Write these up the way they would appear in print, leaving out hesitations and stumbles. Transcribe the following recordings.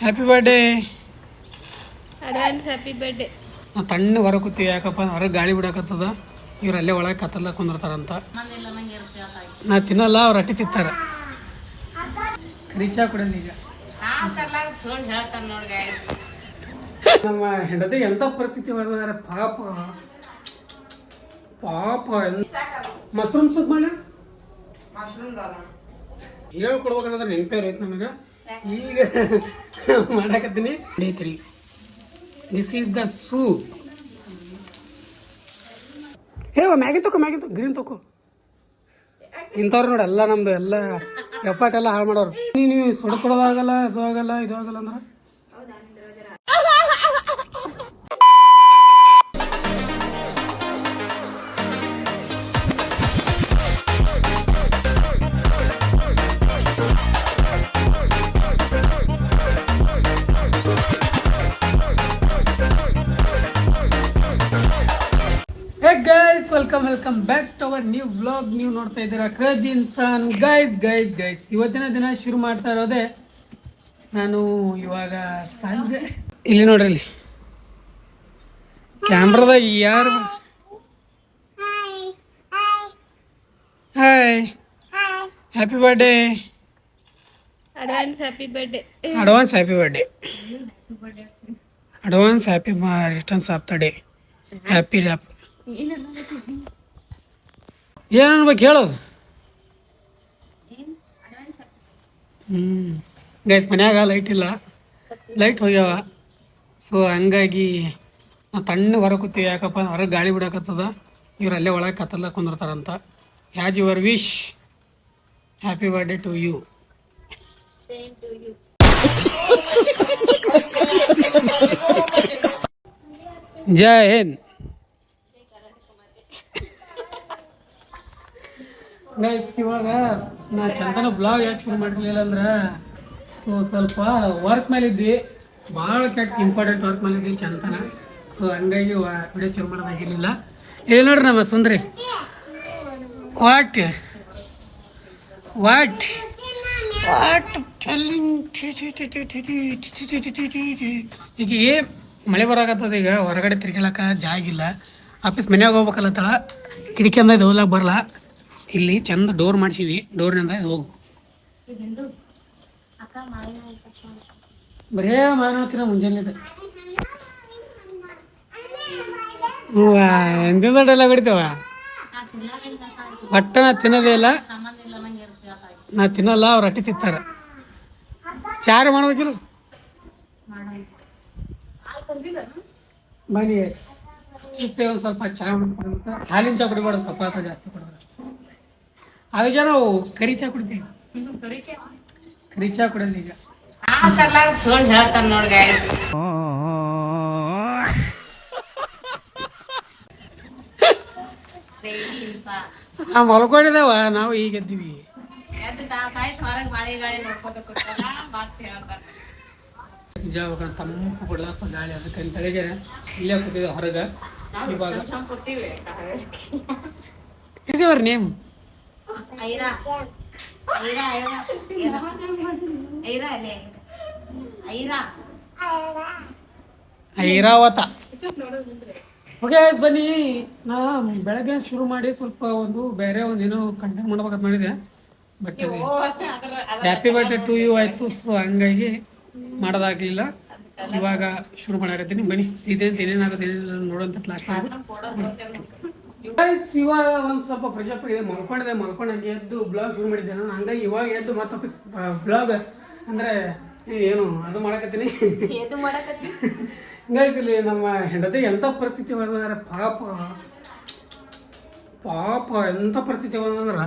Happy birthday. Advance happy birthday. ನಾವು ತಣ್ಣ ಹೊರಗೆ ಕೂತೀವಿ, ಯಾಕಪ್ಪ ಹೊರಗೆ ಗಾಳಿ ಬಿಡಕತ್ತದ. ಇವ್ರು ಅಲ್ಲೇ ಒಳಗೆ ಕತ್ತಲ್ಲ ಕುಂದಿರ್ತಾರಂತ. ನಾ ತಿನ್ನಲ್ಲ, ಅವ್ರು ಅಟ್ಟಿ ತಿಂತಾರೆ. ರೀಚಾ ಕೊಡಲ್ಲ ಈಗ. ನಮ್ಮ ಹೆಂಡತಿ ಎಂಥ ಪರಿಸ್ಥಿತಿ ಬಂದಾರೆ ಪಾಪ. ಪಾಪ ಮಶ್ರೂಮ್ ಸೂಪ್ ಮಾಡಿ ಹೇಳ್ಕೊಡ್ಬೇಕಂದ್ರೆ ನೆನಪೇ ಐತೆ ನನಗೆ. ಈಗ ಮಾಡಾಕತ್ತೀನಿ. ಐತ್ರಿ, ದಿಸ್ ಈಸ್ ದ ಸೂಪ್. ಮ್ಯಾಗಿನ್ ತಗೋ, ಗ್ರೀನ್ ತಗೋ. ಇಂಥವ್ರು ನೋಡಿ ಎಲ್ಲ ನಮ್ದು ಎಲ್ಲ ಎಫರ್ಟ್ ಎಲ್ಲ ಹಾಳು ಮಾಡೋರು. ನೀವು ಸುಡೋದಾಗಲ್ಲ, ಇದು ಆಗಲ್ಲ ಅಂದ್ರೆ guys, welcome back to our new vlog. ನೀವು ನೋಡ್ತಾ ಇದ್ದೀರಾ ಕ್ರೇಜಿ ಇನ್ಸಾನ್. ಗೈಸ್ ಇವತ್ತಿನ ದಿನ ಶುರು ಮಾಡ್ತಾ ಇರೋದೇ ನಾನು ಇವಾಗ ಸಂಜೆ. ಇಲ್ಲಿ ನೋಡ್ರಿ, ಇಲ್ಲಿ ಕ್ಯಾಮ್ರಾದಾಗ ಯಾರು. Hi, happy birthday. Advance happy birthday. Advance happy returns of the day. Happy rap. ಏನು ಅನ್ಬೇಕು ಹೇಳು. ಗೈಸ್, ಮನ್ಯಾಗ ಲೈಟ್ ಇಲ್ಲ, ಲೈಟ್ ಹೋಗ್ಯಾವ. ಸೊ ಹಂಗಾಗಿ ನಾವು ತಣ್ಣ ಹೊರಗೆ ಕೂತೀವಿ, ಯಾಕಪ್ಪ ಹೊರಗೆ ಗಾಳಿ ಬಿಡಕತ್ತದ. ಇವ್ರು ಅಲ್ಲೇ ಒಳಗೆ ಕತ್ತಲ್ಲ ಕುಂದಿರ್ತಾರಂತ. Has your wish. Happy birthday to you. Jai Hind. Guys, ಇವಾಗ ನಾ ಚಂದನ ಬ್ಲಾಗ್ ಯಾಕೆ ಶುರು ಮಾಡಿರ್ಲಿಲ್ಲ ಅಂದ್ರೆ ಸ್ವಲ್ಪ ವರ್ಕ್ ಮೇಲೆ ಇದ್ವಿ, ಭಾಳ ಇಂಪಾರ್ಟೆಂಟ್ ವರ್ಕ್ ಮೇಲೆ ಇದ್ವಿ ಚಂದನ. ಸೊ ಹಂಗಾಗಿ ವಿಡಿಯೋ ಶುರು ಮಾಡೋದಾಗಿರಲಿಲ್ಲ. ಇಲ್ಲಿ ನೋಡ್ರಿ ನಮ್ಮ ಸುಂದ್ರಿ, ವಾಟ್ ಈಗ ಮಳೆ ಬರಾಕತ್ತದ. ಈಗ ಹೊರಗಡೆ ತಿರ್ಗಾಳಕ ಜಾಗಿಲ್ಲ. ಆಫೀಸ್ ಮನ್ಯಾಗ ಹೋಗ್ಬೇಕಲ್ಲತ್ತಳ, ಕಿಟಕಿಯಿಂದ ಇದು ಹೋಗ್ಲಾಕ ಬರಲ್ಲ. ಇಲ್ಲಿ ಚಂದ ಡೋರ್ ಮಾಡಿಸಿವಿ, ಡೋರ್ನಿಂದ ಇದು ಹೋಗು. ಬರೇ ಮಾನವತ್ತಿನ ಮುಂಜಾನೆ ಎಂತ ಡೈಲಾಗ್ ಹೊಡಿತೇವ. ಒಟ್ಟ ನಾ ತಿನ್ನೋದೇ ಇಲ್ಲ, ನಾ ತಿನ್ನಲ್ಲ, ಅವ್ರು ಅಟ್ಟಿ ತಿಂತಾರೆ. ಚಾರು ಮಾಡ್ಬೇಕಿಲ್ಲ ಬನ್ನಿ. ಎಸ್ ಚಿಪ್ಪೆ ಒಂದು ಸ್ವಲ್ಪ ಚಹಾ ಮಾಡ್ಕೊಡ್ಬೇಕು. ಹಾಲಿನ ಚಹಾ ಕುಡಿಬಾರ್ದು, ಕಪಾತ ಜಾಸ್ತಿ ಕೊಡೋದು. ಅದಕ್ಕೆ ನಾವು ಕರಿ ಚಹಾ ಕುಡಿತೀವಿ. ಕರಿ ಚಹಾ ಕುಡಿಯಲ್ಲ ಈಗ. ನಾವು ಮಲ್ಕೊಂಡಿದ್ದೇವ, ನಾವು ಈಗ ಎದ್ದೀವಿ. ನಿಜ ತಂಪು ಬಿಡ್ಲಪ್ಪ ಗಾಳಿ, ಅದಕ್ಕೆ ತಲೆಗೆ ಇಲ್ಲೇ ಕೂತಿದ್ದೆ ಹೊರಗೆ. ಇವಾಗ ಯುವರ್ ನೇಮ್? ಐರಾವತ. ಓಕೆ ಬನ್ನಿ, ನಾ ಬೆಳಗ್ಗೆ ಶುರು ಮಾಡಿ ಸ್ವಲ್ಪ ಬೇರೆ ಏನೋ ಕಂಟೆಂಟ್ ಮಾಡ್ಬೇಕಂತ ಮಾಡಿದೆ. But happy birthday to you ಆಯಿತು. ಸೊ ಹಂಗಾಗಿ ಮಾಡೋದಾಗಲಿಲ್ಲ. ಇವಾಗ ಶುರು ಮಾಡಾಕತ್ತೀನಿ. ಬನ್ನಿ ಇದೇನು ಏನೇನಾಗುತ್ತೆ ಏನೇನಿಲ್ಲ ನೋಡೋಂಥ ಲಾಸ್ಟ್. ಇವಾಗ ಒಂದು ಸ್ವಲ್ಪ ಫ್ರೆಶ್ ಅಪ್ ಆಗಿದೆ, ಮಲ್ಕೊಂಡಂಗೆ ಎದ್ದು ಬ್ಲಾಗ್ ಶುರು ಮಾಡಿದ್ದೆ ನಾನು. ಹಂಗಾಗಿ ಇವಾಗ ಎದ್ದು ಮತ್ತೆ ಬ್ಲಾಗ್ ಅಂದರೆ ಏನು ಅದು ಮಾಡಕತ್ತೀನಿ. ಗೈಸ್, ಇಲ್ಲಿ ನಮ್ಮ ಹೆಂಡತಿ ಎಂಥ ಪರಿಸ್ಥಿತಿ ಬಂದ್ರೆ ಪಾಪ ಎಂಥ ಪರಿಸ್ಥಿತಿ ಬಂದ್ರೆ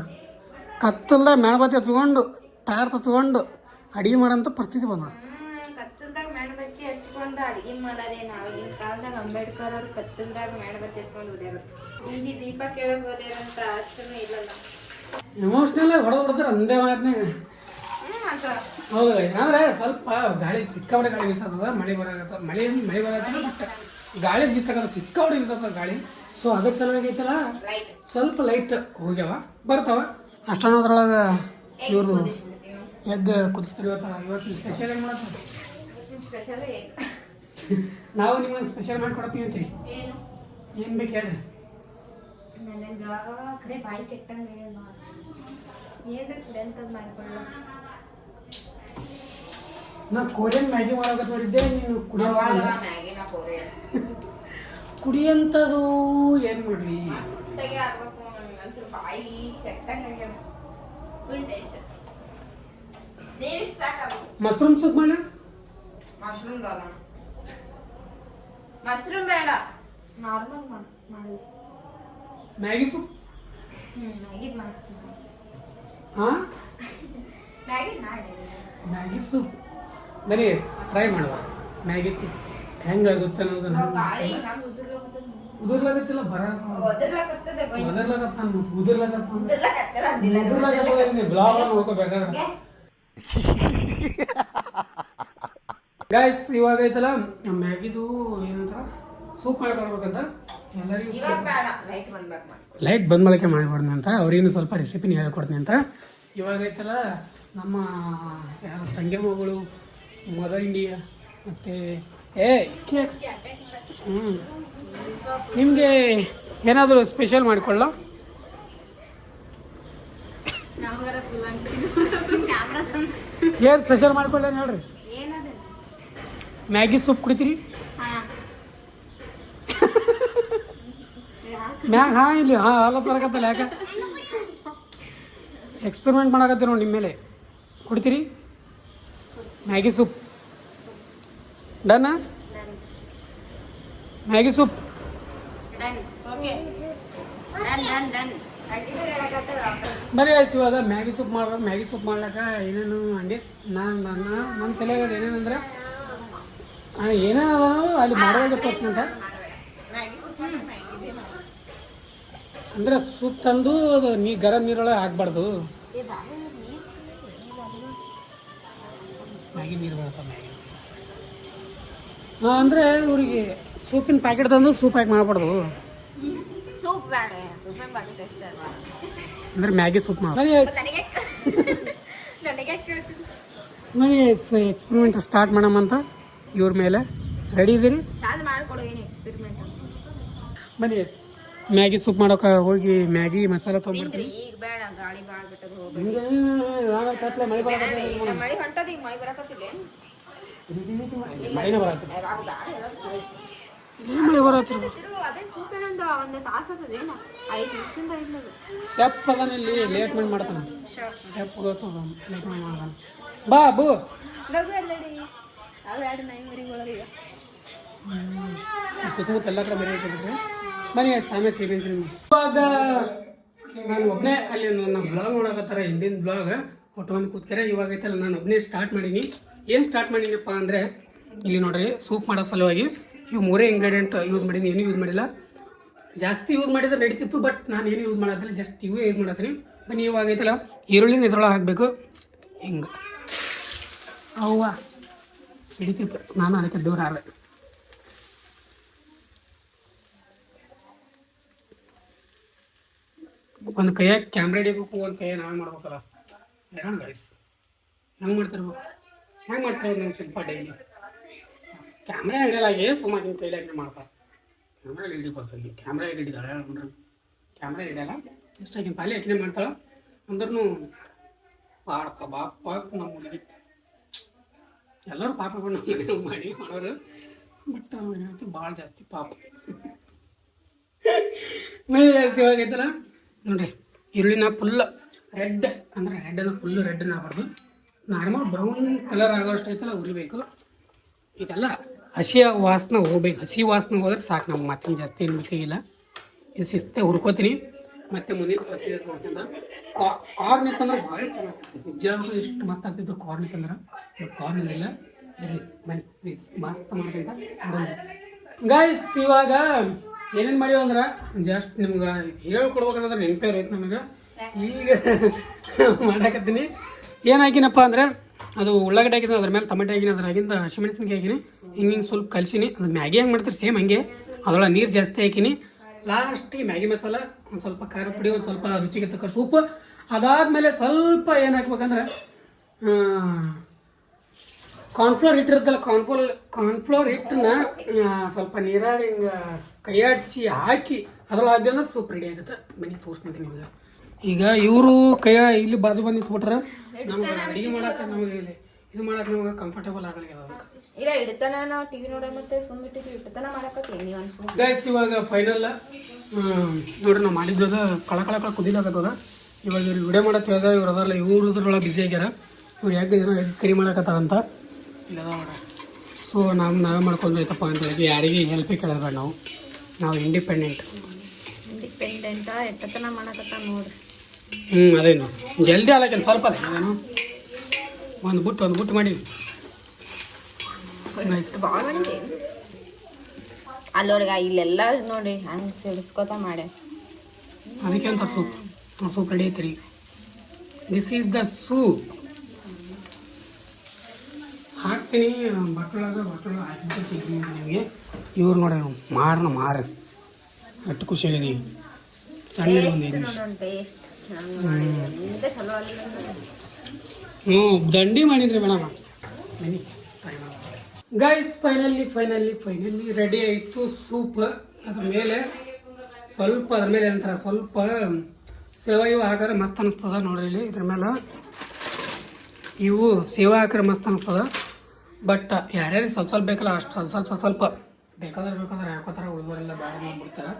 ಕತ್ತಲ್ದ ಮೇಣಬತ್ತಿ ಹಚ್ಕೊಂಡು ಟೈರ್ ತಚ್ಕೊಂಡು ಅಡುಗೆ ಮಾಡೋಂಥ ಪರಿಸ್ಥಿತಿ ಬಂದ. ಕತ್ತಲ್ದಾಗ ಮೇಣಬತ್ತಿ ಹಚ್ಕೊಂಡು ಅಡುಗೆ ಮಾಡೋದೇ. ನಾವಾಗಿನ ಕಾಲದಾಗ ಅಂಬೇಡ್ಕರ್ ಅವ್ರು ಕತ್ತಲ್ದಾಗ ಮೇಣಬತ್ತಿ ಹಚ್ಕೊಂಡು ಓದ್ಯಾರ. ಈಗ ದೀಪ ಕೇಳಕ್ ಓದ್ಯಾರಂತ ಅಷ್ಟೂ ಇಲ್ಲಲ್ಲ. ಎಮೋಷ್ನಲ್ ಹೊಡೆದ್ರೆ ಅಂದೇ ಮಾತನಾಗ. ಹೌದು, ಅಂದ್ರೆ ಸ್ವಲ್ಪ ಗಾಳಿ ಸಿಕ್ಕಾಪಟ್ಟೆ ಗಾಳಿ ಬೀಸತ್ತದ. ಮಳೆ ಬರಾಕತ್ತ, ಮಳೆ ಬರತ್ತ, ಬಟ್ ಗಾಳಿ ಬೀಸಕತ್ತ, ಸಿಕ್ಕಾಪಟ್ಟೆ ಬೀಸತ್ತದ ಗಾಳಿ. ಸೊ ಅದ್ರ ಸಲುವಾಗಿ ಐತಲ್ಲ ಸ್ವಲ್ಪ ಲೈಟ್ ಹೋಗ್ಯಾವ, ಬರ್ತಾವ ಅಷ್ಟನ್ನೋದ್ರೊಳಗೆ. ಇವ್ರದ್ದು ಎಗ್ ಕುದಿಸ್ತಾರೆ ಇವತ್ತು ಸ್ಪೆಷಲ್ ಏನು ಮಾಡತ್ತ. ನಿಮ್ಗೆ ಸ್ಪೆಷಲ್ ಏನು? ನಾವು ನಿಮ್ಮನ್ನು ಸ್ಪೆಷಲ್ ಮಾಡಿಕೊಡ್ತೀವಿ ಅಂತೀರಿ. ಏನು ಏನು ಬೇಕು ಹೇಳ್ರಿ. ನನಗೆ ಕಡೆ ಬಾಯಿ ಕೆಟ್ಟಂಗೆ ಏನ್ರ ಕಡೆ ಅಂತದ್ ಮಾಡ್ಕೊಳ್ಳ. ನಾ ಕೋರಿಯನ್ ಮ್ಯಾಗಿ ಮಾಡೋಕೆ ನೋಡಿದ್ದೆ, ನೀನು ಮ್ಯಾಗಿನ ಕೋರೆ ಕುಡಿಯಂಥದ್ದು ಏನು ಮಾಡ್ರಿ. ಮಸ್ತಾಗಿ ಆಗ್ಬೇಕು ನಂತರ ಬಾಯಿ ಕೆಟ್ಟಂಗೆ ಫುಲ್ ಟೇಸ್ಟ್. ನೀರಿಷ್ಟು ಸಾಕು. ಮಶ್ರೂಮ್ ಸೂಪ್ ಮಾಡಿ. ಮಶ್ರೂಮ್ ಬೇಡ, ಮಶ್ರೂಮ್ ಬೇಡ, ನಾರ್ಮಲ್ ಮಾಡಿ. Maggi soup. ಮ್ಯಾಗಿದ್ ಮಾಡ್ತೀನಿ. ಹಾಂ, ಮ್ಯಾಗಿ ಸೂಪ್ ಬರೀ ಟ್ರೈ ಮಾಡುವ. ಮ್ಯಾಗಿ ಸೂಪ್ ಹೆಂಗಾಗುತ್ತೆ ಅನ್ನೋದನ್ನ ಉದುರ್ಲಾಗತ್ತಿಲ್ಲ, ಬ್ಲಾಗ್ ಹೋಗ್ಬೇಕಾದ್ರೆ ಗೈಸ್. ಇವಾಗ ಐತಲ್ಲ ಮ್ಯಾಗಿದು ಏನಂತ ಸೂಪ್ ಮಾಡ್ಕೊಡ್ಬೇಕಂತ ಎಲ್ಲರಿಗೂ ಲೈಟ್ ಬಂದ್ ಬಳಕೆ ಮಾಡಿಕೊಡ್ತೀನಿ ಅಂತ ಅವ್ರಿಗೂ ಸ್ವಲ್ಪ ರೆಸಿಪಿನ ಹೇಳ್ಕೊಡ್ತೀನಿ ಅಂತ. ಇವಾಗ ಐತಲ್ಲ ನಮ್ಮ ಯಾರು ತಂಗಿ ಮಗಳು ಮದರ್ ಇಂಡಿಯಾ ಮತ್ತು ನಿಮಗೆ ಏನಾದರೂ ಸ್ಪೆಷಲ್ ಮಾಡಿಕೊಳ್ಳ? ಏನು ಸ್ಪೆಷಲ್ ಮಾಡ್ಕೊಳ್ಳ ಹೇಳ್ರಿ. ಮ್ಯಾಗಿ ಸೂಪ್ ಕುಡಿತೀರಿ? ಮ್ಯಾಗ ಹಾಂ ಇಲ್ಲಿ ಹಾಂ ಹಾಲ ಬರಕತ್ತಲ್ಲ, ಯಾಕೆ ಎಕ್ಸ್ಪೆರಿಮೆಂಟ್ ಮಾಡಕತ್ತೀರಿ ನೋಡಿ ನಿಮ್ಮ ಮೇಲೆ. ಕುಡಿತೀರಿ Maggi soup? Done. Maggi soup ಬರೀ ಆಯ್ತು. ಇವಾಗ ಮ್ಯಾಗಿ ಸೂಪ್ ಮಾಡ್ಬೇಕು. ಮ್ಯಾಗಿ ಸೂಪ್ ಮಾಡ್ಲಾಕ ಏನೇನು ಹಂಗೆ ನನ್ನ ತಲೆಯಾಗ ಏನೇನಂದ್ರೆ ಏನೇನು ಅಲ್ಲಿ ಮಾಡೋದಾಗ ತೋರಿಸ್ತೀನಿ ಅಂತ. ಅಂದರೆ ಸೂಪ್ ತಂದು ಅದು ಗರಂ ನೀರೊಳಗೆ ಹಾಕ್ಬಾರ್ದು. ಮ್ಯಾಗಿ ನೀರು ಬರುತ್ತೆ ಮ್ಯಾಗಿ. ಹಾಂ, ಅಂದರೆ ಇವ್ರಿಗೆ ಸೂಪಿನ ಪ್ಯಾಕೆಟ್ ತಂದು ಸೂಪ್ ಹಾಕಿ ಮಾಡ್ಬಾರ್ದು. ಅಂದರೆ ಮ್ಯಾಗಿ ಸೂಪ್ ಮಾಡಿ ಎಕ್ಸ್ಪೆರಿಮೆಂಟ್ ಸ್ಟಾರ್ಟ್ ಮಾಡಮಂತ ಇವ್ರ ಮೇಲೆ. ರೆಡಿ ಇದ್ದೀರಿ? ಬನ್ನಿ ಎಸ್ ಮ್ಯಾಗಿ ಸೂಪ್ ಮಾಡೋಕೆ ಹೋಗಿ ಮ್ಯಾಗಿ ಮಸಾಲ ತೊಗೊಂಡ್ಬಿಡ್ತೀವಿ. ಮಳೆ ಬರತ್ತೆ. ಸೆಪ್ ಅದನ್ನಲ್ಲಿ ಲೇಟ್ ಮಾಡಿ ಮಾಡ್ತಾನೆ. ಸೆಪ್ ಗೊತ್ತದ ಲೇಟ್ ಮಾಡಿ ಮಾಡ್ತಾನೆ. ಬಾಬು ಸುತ್ತಮುತ್ತ ಎಲ್ಲ ಕಡೆ ಮರಿ ಇಟ್ಬಿಟ್ರೆ ಬನ್ನಿ ಸಾಮೆ ಸಿಗ್ತೀನಿ. ಇವಾಗ ನಾನು ಒಬ್ಬನೇ ಅಲ್ಲಿ ನನ್ನ ಬ್ಲಾಗ್ ನೋಡಕತ್ತಾರ, ಹಿಂದಿನ ಬ್ಲಾಗ್ ಒಟ್ಟು ಕೂತ್ಕರೆ. ಇವಾಗ ಐತಲ್ಲ ನಾನು ಒಬ್ಬನೇ ಸ್ಟಾರ್ಟ್ ಮಾಡೀನಿ. ಏನು ಸ್ಟಾರ್ಟ್ ಮಾಡೀನಪ್ಪ ಅಂದರೆ ಇಲ್ಲಿ ನೋಡ್ರಿ, ಸೂಪ್ ಮಾಡೋ ಸಲುವಾಗಿ ಇವು 3 ಇಂಗ್ರೀಡಿಯೆಂಟ್ ಯೂಸ್ ಮಾಡೀನಿ, ಏನೂ ಯೂಸ್ ಮಾಡಿಲ್ಲ. ಜಾಸ್ತಿ ಯೂಸ್ ಮಾಡಿದ್ರೆ ನಡೀತಿತ್ತು, ಬಟ್ ನಾನು ಏನು ಯೂಸ್ ಮಾಡೋದಿಲ್ಲ, ಜಸ್ಟ್ ಇವೇ ಯೂಸ್ ಮಾಡತ್ತೀನಿ. ಬನ್ನಿ ಇವಾಗ ಐತಲ್ಲ ಈರುಳ್ಳಿನ ಇದ್ರೊಳಗೆ ಹಾಕಬೇಕು. ಹಿಂಗೆ ಅವ್ವ ಸಿಡಿತಿತ್ತು, ನಾನು ಅದಕ್ಕೆ ದೂರ ಆದೆ. ಒಂದು ಕೈಯಾಗ ಕ್ಯಾಮ್ರಾ ಹಿಡಿಬೇಕು, ಒಂದು ಕೈಯಾಗ ನಾವು ಮಾಡ್ಬೇಕಲ್ಲ. ಹೇಳೋಣ ಗೈಸ್, ಹೆಂಗೆ ಮಾಡ್ತಿರ್ಬೇಕು, ಹೆಂಗೆ ಮಾಡ್ತಿರ್ಬೇಕು ನಂಗೆ ಸ್ವಲ್ಪ ಡೈಲಿ ಕ್ಯಾಮ್ರಾ ಹಿಡಿಯಲಾಗಿ ಸುಮಾರು ನಿಮ್ಮ ಕೈಲಾಗಿ ಮಾಡ್ತಾರೆ. ಕ್ಯಾಮ್ರಾ ಹಿಡಿ ಬರ್ತೀವಿ, ಕ್ಯಾಮ್ರಾ ಹಿಡಿದಾಳೆ ಹೇಳ್ಕೊಂಡ್ರೆ ಕ್ಯಾಮ್ರಾ ಹಿಡಿಯಲ್ಲ. ಎಷ್ಟಾಗಿನ ಪಾಲಿ ಹಾಕಿನೇ ಮಾಡ್ತಾಳೆ ಅಂದ್ರೂ ಪಾಪ ಬಾಪ ನಮ್ಮ ಹುಡುಗಿ ಎಲ್ಲರೂ ಪಾಪಗಳು ನಮ್ಮ ಮಾಡಿ ಮಾಡೋರು. ಬಟ್ ಏನಂತ ಭಾಳ ಜಾಸ್ತಿ ಪಾಪ ಮೇಲೆ ಜಾಸ್ತಿ ಇವಾಗೈತಲ್ಲ ನೋಡ್ರಿ. ಈರುಳ್ಳಿನ ಫುಲ್ ರೆಡ್ ಅಂದರೆ ರೆಡ್ಡನ್ನು ಫುಲ್ಲು ರೆಡ್ಡನ್ನ ಆಗ್ಬಾರ್ದು, ನಾರ್ಮಲ್ ಬ್ರೌನ್ ಕಲರ್ ಆಗೋಷ್ಟು ಐತಲ್ಲ ಉರಿಬೇಕು. ಇದೆಲ್ಲ ಹಸಿಯ ವಾಸನೆ ಹೋಗ್ಬೇಕು. ಹಸಿ ವಾಸನೆ ಹೋದ್ರೆ ಸಾಕು, ನಮ್ಮ ಮತ್ತೇನು ಜಾಸ್ತಿ ಏನು ಬೇಕಾಗಿಲ್ಲ. ಇದು ಶಿಸ್ತೆ ಹುರ್ಕೋತೀನಿ. ಮತ್ತು ಮುಂದಿನ ಪ್ರೊಸೀಜರ್ ತೋರಿಸ್ಕೊಂತ ಕಾರ್ನ್ ಇತ್ತಂದ್ರೆ ಭಾಳ ಚೆನ್ನಾಗ್ತದೆ. ನಿಜವಾಗ್ಲೂ ಎಷ್ಟು ಮಸ್ತ್ ಆಗ್ತಿತ್ತು ಕಾರ್ನ್ ಇತ್ತಂದ್ರೆ. ಕಾರ್ನ್ ಇಲ್ಲ ಇರಲಿ ಬನ್ನಿ ಮಸ್ತ್ ಮಾಡ್ಕೊಂತ ಗೈಸ್. ಇವಾಗ ಏನೇನು ಮಾಡಿವ ಅಂದ್ರೆ ಜಸ್ಟ್ ನಿಮ್ಗೆ ಹೇಳ್ಕೊಡ್ಬೇಕಂದ್ರೆ ನೆನಪೇ ಇರೋಯ್ತು ನಮಗೆ. ಈಗ ಮಾಡಾಕತ್ತೀನಿ. ಏನು ಹಾಕಿನಪ್ಪ ಅಂದರೆ ಅದು ಉಳ್ಳಾಗಡ್ಡೆ ಹಾಕಿದ್ರೆ ಅದ್ರ ಮೇಲೆ ಟೊಮೆಟೊ ಹಾಕಿನಿ, ಅದ್ರಾಗಿಂದ ಹಸಿಮೆಣಸಿನ್ಕಾಯಿ ಹಾಕಿನಿ, ಹಿಂಗೆ ಸ್ವಲ್ಪ ಕಲಿಸಿನಿ. ಅದು ಮ್ಯಾಗಿ ಹೆಂಗೆ ಮಾಡ್ತಾರೆ ಸೇಮ್ ಹಂಗೆ, ಅದರೊಳಗೆ ನೀರು ಜಾಸ್ತಿ ಹಾಕಿನಿ. ಲಾಸ್ಟಿಗೆ ಮ್ಯಾಗಿ ಮಸಾಲ, ಒಂದು ಸ್ವಲ್ಪ ಖಾರ ಪುಡಿ, ಒಂದು ಸ್ವಲ್ಪ ರುಚಿಗೆ ತಕ್ಕ ಸೂಪು. ಅದಾದಮೇಲೆ ಸ್ವಲ್ಪ ಏನು ಹಾಕ್ಬೇಕಂದ್ರೆ ಕಾರ್ನ್ಫ್ಲೋರ್ ಹಿಟ್ಟಿರುತ್ತಲ್ಲ ಕಾರ್ನ್ಫ್ಲೋರ್ ಹಿಟ್ಟನ್ನ ಸ್ವಲ್ಪ ನೀರಾಗ ಹಿಂಗೆ ಕೈಯಾಡಿಸಿ ಹಾಕಿ ಅದ್ರೊಳಗೆ ಹಾಕಿ ಅಂದ್ರೆ ಸೂಪ್ ರೆಡಿ ಆಗುತ್ತೆ ಬನ್ನಿ ತೋರಿಸ್ತೀನಿ ನಿಮಗೆ. ಈಗ ಇವರು ಇಲ್ಲಿ ಬಾಜು ಬಂದು ನಿಂತ್ಬಿಟ್ರೆ ನಮ್ಗೆ ಅಡುಗೆ ಮಾಡಕ್ಕೆ ನಮಗೆ ಇಲ್ಲಿ ಇದು ಮಾಡಕ್ಕೆ ನಮಗೆ ಕಂಫರ್ಟೇಬಲ್ ಆಗಲ್ಲ ಅದಕ್ಕೆ. ಇಲ್ಲ ಇಡ್ತಾನ ನಾವು ಟಿವಿ ನೋಡ ಮತ್ತೆ ಸುಮ್ಮಿಟ್ಟಿದ್ವಿ ಇಡ್ತಾನ ಮಾಡಕತ್ತೀವಿ ನೀವು ಅನ್ಸ್ಕೊಂಡು ಗೈಸ್ ಇವಾಗ ಫೈನಲ್ ನೋಡ್ರಿ ನಾವು ಮಾಡಿದ್ದದ ಕಳ ಕುದಿಲಾಗತ್ತದ. ಇವಾಗ ಇವ್ರು ವಿಡಿಯೋ ಮಾಡಕ್ಕೆ ಹೇಳ್ದ ಇವ್ರು ಅದಲ್ಲ ಇವ್ರದ್ರೊಳಗೆ ಬಿಸಿ ಆಗ್ಯಾರ. ಇವ್ರು ಯಾಕೆ ಕರಿ ಮಾಡಕತ್ತಾರಂತ ಇಲ್ಲದ ನೋಡ್ರಿ. ಸೊ ನಾವೇ ಮಾಡ್ಕೊಂಡ್ರೈತಪ್ಪ ಅಂತ ಹೇಳಿ ಯಾರಿಗೆ ಹೆಲ್ಪ್ ಕೇಳಬೇಡ ನಾವು ಇಂಡಿಪೆಂಡೆಂಟ್ ಎಷ್ಟತನ ಮಾಡಕತ್ತ ನೋಡ್ರಿ. ಅದೇನು ಜಲ್ದಿ ಆಲಕ್ಕೆ ಸ್ವಲ್ಪ ಅದೇನು ಒಂದು ಬುಟ್ಟು ಮಾಡಿ ಅಲ್ಲೋರ್ಗ ಇಲ್ಲೆಲ್ಲ ನೋಡಿ ಹಂಗೆ ಸಿಡಿಸ್ಕೊತ ಮಾಡಿ ಅದಕ್ಕೆ ಅಂತ ಸೂಪ್ ರೆಡಿ ಐತ್ರಿ. This is the soup. ಹಾಕ್ತೀನಿ ಬಟ್ಟೊಳಗೆ ಹಾಕಿಬಿಟ್ಟು ಸಿಗ್ತೀನಿ ನಿಮಗೆ. ಇವ್ರು ನೋಡಿ ಮಾರ ಅಷ್ಟು ಖುಷಿಯಾಗಿದೆ. ಸಣ್ಣ ದಂಡಿ ಮಾಡಿದ್ರಿ ಮೇಡಮ್. ಗೈಸ್ ಫೈನಲಿ ರೆಡಿ ಆಯಿತು ಸೂಪ್. ಅದ್ರ ಮೇಲೆ ಸ್ವಲ್ಪ ಸೇವ ಇವು ಹಾಕಿದ್ರೆ ಮಸ್ತ್ ಅನಿಸ್ತದ ನೋಡ್ರಿ. ಇಲ್ಲಿ ಇದ್ರ ಮೇಲೆ ಇವು ಸೇವ ಹಾಕಿದ್ರೆ ಮಸ್ತ್ ಅನಿಸ್ತದ. ಬಟ್ ಯಾರ್ಯಾರು ಸ್ವಲ್ಪ ಬೇಕಲ್ಲ ಅಷ್ಟು ಸ್ವಲ್ಪ ಬೇಕಾದ್ರೆ ಹಾಕೋತಾರೆ. ಉಳಿದವರೆಲ್ಲ ಬೇಡ ಮಾಡ್ಬಿಡ್ತಾರೆ.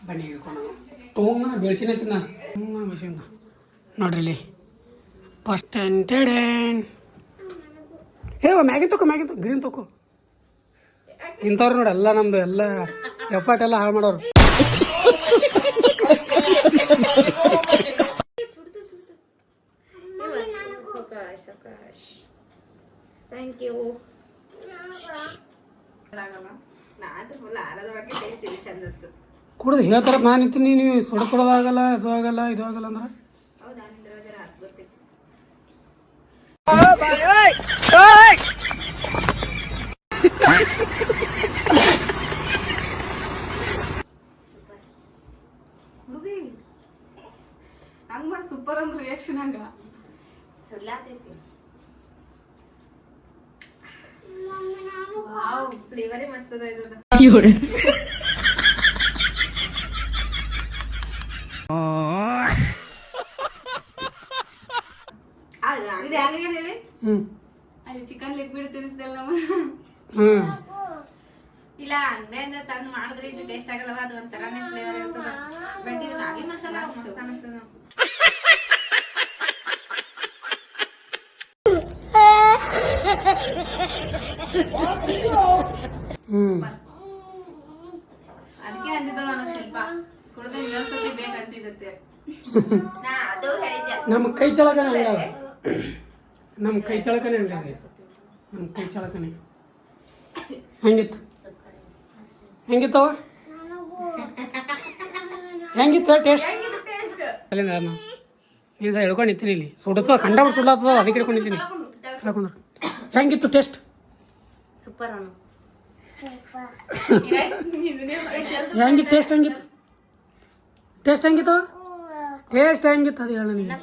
ಬನ್ನಿ ಹಿಡ್ಕೊಂಡು ತೊಗೊಂಡು ಬೆಳ್ಸಿನ ತಿನ್ನ ಬೆಳ್ಸಿನ ನೋಡ್ರಿ ಇಲ್ಲಿ ಫಸ್ಟ್ ಮ್ಯಾಗಿ ತಗೋ ಗ್ರೀನ್ ತಗೋ. ಇಂಥವ್ರು ನೋಡಿ ಎಲ್ಲ ನಮ್ದು ಎಲ್ಲ ಎಫರ್ಟ್ ಎಲ್ಲ ಹಾಳು ಮಾಡೋರು. Thank you. ಕುಡ್ದು ಹೇಳ್ತಾರ ನಾನು ನಿಂತೀನಿ ನೀವು ಸುಡೋದಾಗಲ್ಲ ಇದು ಆಗಲ್ಲ ಅಂದ್ರೆ ಹಂಗ ಮಾಡಿ ಸೂಪರ್ ಅಂದ್ರೆ ರಿಯಾಕ್ಷನ್ ಹಂಗ ಸುಳ್ಳಾತೈತಿ. ವಾವ್ ಫ್ಲೇವರೇ ಮಸ್ತ್ ಅದ ಇದು. ಇದು ಯಾರಿಗೆ ಹೇಳಿ ಅಲ್ಲಿ ಚಿಕನ್ ಲಿಕ್ವಿಡ್ ತಿನ್ನಿಸ್ದಲ್ಲ ಇಲ್ಲ ಅಂಗಡಿಯಿಂದ ತಂದು ಮಾಡಿದ್ರೆ ಇದು ಟೇಸ್ಟ್ ಆಗಲ್ಲವ. ಅದು ಒಂಥರನೇ ಫ್ಲೇವರ್ ಇರ್ತದ. ಬಟ್ ಇದು ಮ್ಯಾಗಿ ಮಸಾಲ ಮಸ್ತ್ ಅನಿಸ್ತದ. ಅದಕ್ಕೆ ಅಂದಿದ್ರು ನಾನು ಶಿಲ್ಪ ಕುಡ್ದು ಇನ್ನೊಂದ್ಸತಿ ಬೇಕಂತಿದ್ದೆ. ನಮ್ಮ ಕೈ ಚಳಕನೇ ಹೆಂಗಿತ್ತವ ಟೇಸ್ಟ್ ಅಲ್ಲಿಂದ ನೀವು ಹಿಡ್ಕೊಂಡು ನಿಂತೀನಿ ಇಲ್ಲಿ ಸುಡತ್ತದ ಕಂಡ ಸುಡ್ಲಾತದ ಅದಕ್ಕೆ ಹಿಡ್ಕೊಂಡು ನಿಂತೀನಿ. ಹೆಂಗಿತ್ತು ಟೇಸ್ಟ್? ಸೂಪರ್. ಟೇಸ್ಟ್ ಹೆಂಗಿತ್ತು ಅದು ಹೇಳ ನೀನು.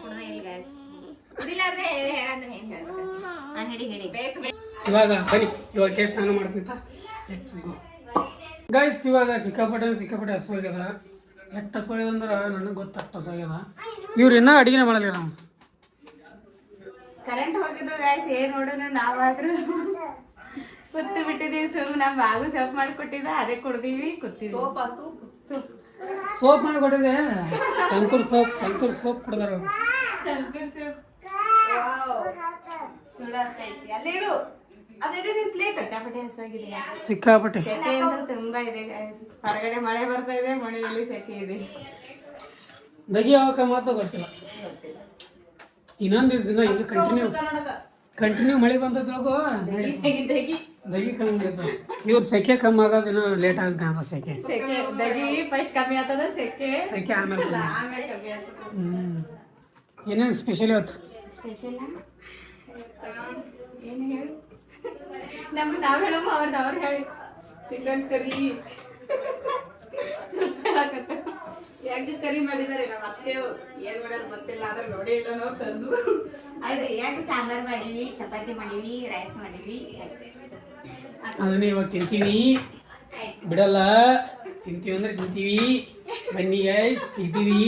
ಇವಾಗ ಬನ್ನಿ ಇವಾಗ ಟೇಸ್ಟ್ ನಾನು ಮಾಡ್ತೀನಿ. Let's go guys. ಇವಾಗ ಸಿಕ್ಕಾಪಟ್ಟೆ ಹಸುವಾಗ್ಯದ. ಎಷ್ಟು ಹಸುವಾಗ್ಯದ ಅಂದ್ರೆ ನನಗೆ ಗೊತ್ತು ಅಷ್ಟು ಹಸುವಾಗ್ಯದ. ಇವ್ರು ಇನ್ನೂ ಅಡುಗೆನೇ ಮಾಡಲ್ಲ. ನಾವು ಕರೆಂಟ್ ಹೋಗಿದ್ದು ಗೈಸ್ ಏನ್ ನೋಡೋಣ ನಾವಾದ್ರೂ ಕೂತು ಬಿಟ್ಟಿದೀವಿ. ಸುಮ್ಮನೆ ನಮ್ಮ ಬಾಗು ಸೋಪ್ ಮಾಡಿಕೊಟ್ಟಿದ್ದ ಅದೇ ಕುಡ್ದೀವಿ ಕೂತೀವಿ. ಸೋಪ್ ಮಾಡಿಕೊಟ್ಟಿದೆ. ಸಂತೂರ್ ಸೋಪ್ ಕುಡ್ದಾರ. ಸಿಕ್ಕಾಪಟ್ಟೆ ಸೆಕೆ ಅಂದ್ರೆ ತುಂಬಾ ಇದೆ. ಹೊರಗಡೆ ಮಳೆ ಬರ್ತಾ ಇದೆ, ಮಳೆಯಲ್ಲಿ ಸೆಕೆ ಇದೆ. ದಗಿ ಯಾವಾಗ ಮಾತ್ರ ಗೊತ್ತಿಲ್ಲ. ಇನ್ನೊಂದು ದಿನ ಹಿಂಗೆ ಕಂಟಿನ್ಯೂ ಮಳೆ ಬಂದದ್ರೊಳಗು ದಗಿ ಕಮ್ಮಿ ಆಗ್ತದೆ. ಇವ್ರ ಸೆಕೆ ಕಮ್ಮಿ ಆಗೋದಿನ ಲೇಟ್ ಆಗಂತ. ಸೆಕೆ ದಗಿ ಫಸ್ಟ್ ಕಮ್ಮಿ ಆಗ್ತದ, ಸೆಕೆ ಆಮೇಲೆ ಏನೇನು ಸ್ಪೆಷಲ್ ಇವತ್ತು? ಸ್ಪೆಷಲ್ ಏನು ಹೇಳಿ ನಾವು ಹೇಳಮ್ಮ ಅವ್ರು ಹೇಳಿ. ಚಿಕನ್ ಕರಿ ಯಾಕೆ ಕರಿ ಮಾಡಿದಾರೆ ನಮ್ಮ ಅತ್ತೆಯವರು ಏನ್ ಮಾಡ್ಯಾರ ಗೊತ್ತಿಲ್ಲ ಆದ್ರೆ ನೋಡೇ ಇಲ್ಲ ನಾವು ತಂದು ಅದು ಯಾಕೆ ಸಾಂಬಾರ್ ಮಾಡೀವಿ ಚಪಾತಿ ಮಾಡೀವಿ ರೈಸ್ ಮಾಡೀವಿ ಅದನ್ನೇ ಇವಾಗ ತಿಂತೀವಿ ಬಿಡಲ್ಲ ತಿಂತೀವಿ ಅಂದ್ರೆ ತಿಂತೀವಿ ಬನ್ನಿ ಗೈಸ್ ಸಿಗ್ತೀವಿ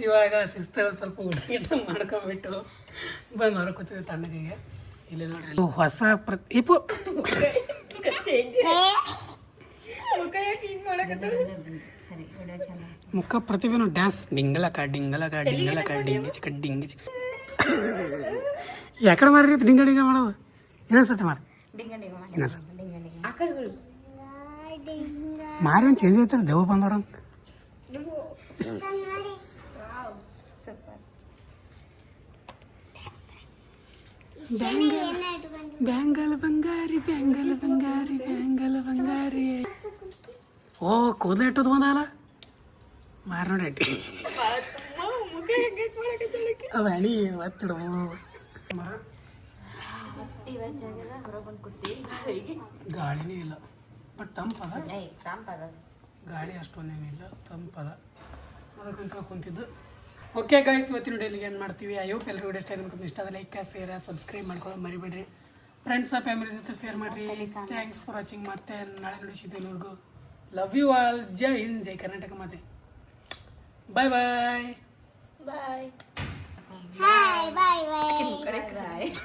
ಇವಾಗ ಶಿಸ್ತ ಸ್ವಲ್ಪ ಊಟ ಮಾಡ್ಕೊಂಡ್ಬಿಟ್ಟು ಬಂದು ಹೊರ ಕೂತಿದ್ದೆ ತಣ್ಣಗೆ ಇಲ್ಲಿ ನೋಡ್ರಿ ಹೊಸ ಇಪ್ಪು ಮುಖ ಪ್ರತಿಭೆನು ಡ್ಯಾನ್ಸ್ ಡಿಂಗಲಕ ಡಿಂಗಲಕ ಡಿಂಗಲಕ ಡಿಂಗಿ ಚಿಕ್ಕ ಡಿಂಗಿ ಚಿಕ್ಕ ಯಾಕಡೆ ಮಾಡ್ರಿ ಡಿಂಗ ಡಿಂಗ ಮಾಡೋದು ಇನ್ನೊಂದ್ಸತಿ ಮಾಡಿ ಮಾರಿ ಒಂದು ಚೇಂಜ್ ಐತಲ್ಲ ದೇವ ಬಂದವ್ರ ಬ್ಯಾಂಗಲ್ ಬಂಗಾರಿ ಬ್ಯಾಂಗಲ್ ಬಂಗಾರಿ ಬ್ಯಾಂಗಲ್ ಬಂಗಾರಿ ಓ ಕೂದಲು ಇಟ್ಟದು ಬಂದಲ್ಲ ಮಾರಿ ನೋಡಿ ಇಟ್ಟು ಅವ ಎಣಿ ಒತ್ತಿಡು ಗಾಳಿನೇ ಇಲ್ಲ ಬಟ್ ತಂಪದ ಗಾಳಿ ಅಷ್ಟೊಂದೇನಿಲ್ಲ ಇಲ್ಲ ತಂಪದ ಅದಕ್ಕಂತ ಕುಂತಿದ್ದು ಓಕೆ ಗೈಸ್ ಇವತ್ತಿನ ಡೈಲಿಗೆ ಏನು ಮಾಡ್ತೀವಿ ಐ ಹೋಪ್ ಎಲ್ಲರಿಗೂ ಇಷ್ಟ ಆಗಿ ಇಷ್ಟ ಆದರೆ ಲೈಕ್ ಶೇರ್ ಸಬ್ಸ್ಕ್ರೈಬ್ ಮಾಡ್ಕೊಳ್ಳೋದು ಮರಿಬೇಡ್ರಿ ಫ್ರೆಂಡ್ಸ್ ಫ್ಯಾಮಿಲಿ ಜೊತೆ ಶೇರ್ ಮಾಡಿರಿ ಥ್ಯಾಂಕ್ಸ್ ಫಾರ್ ವಾಚಿಂಗ್ ಮತ್ತೆ ನಾಳೆ ನೋಡಿಸಿದ್ದು ಎಲ್ಲರಿಗೂ ಲವ್ ಯು ಆಲ್ ಜೈ ಹಿಂದ್ ಜೈ ಕರ್ನಾಟಕ ಮಾತೆ ಬಾಯ್ ಬಾಯ್ ಬಾಯ್ ಬಾಯ್ ಬಾಯ್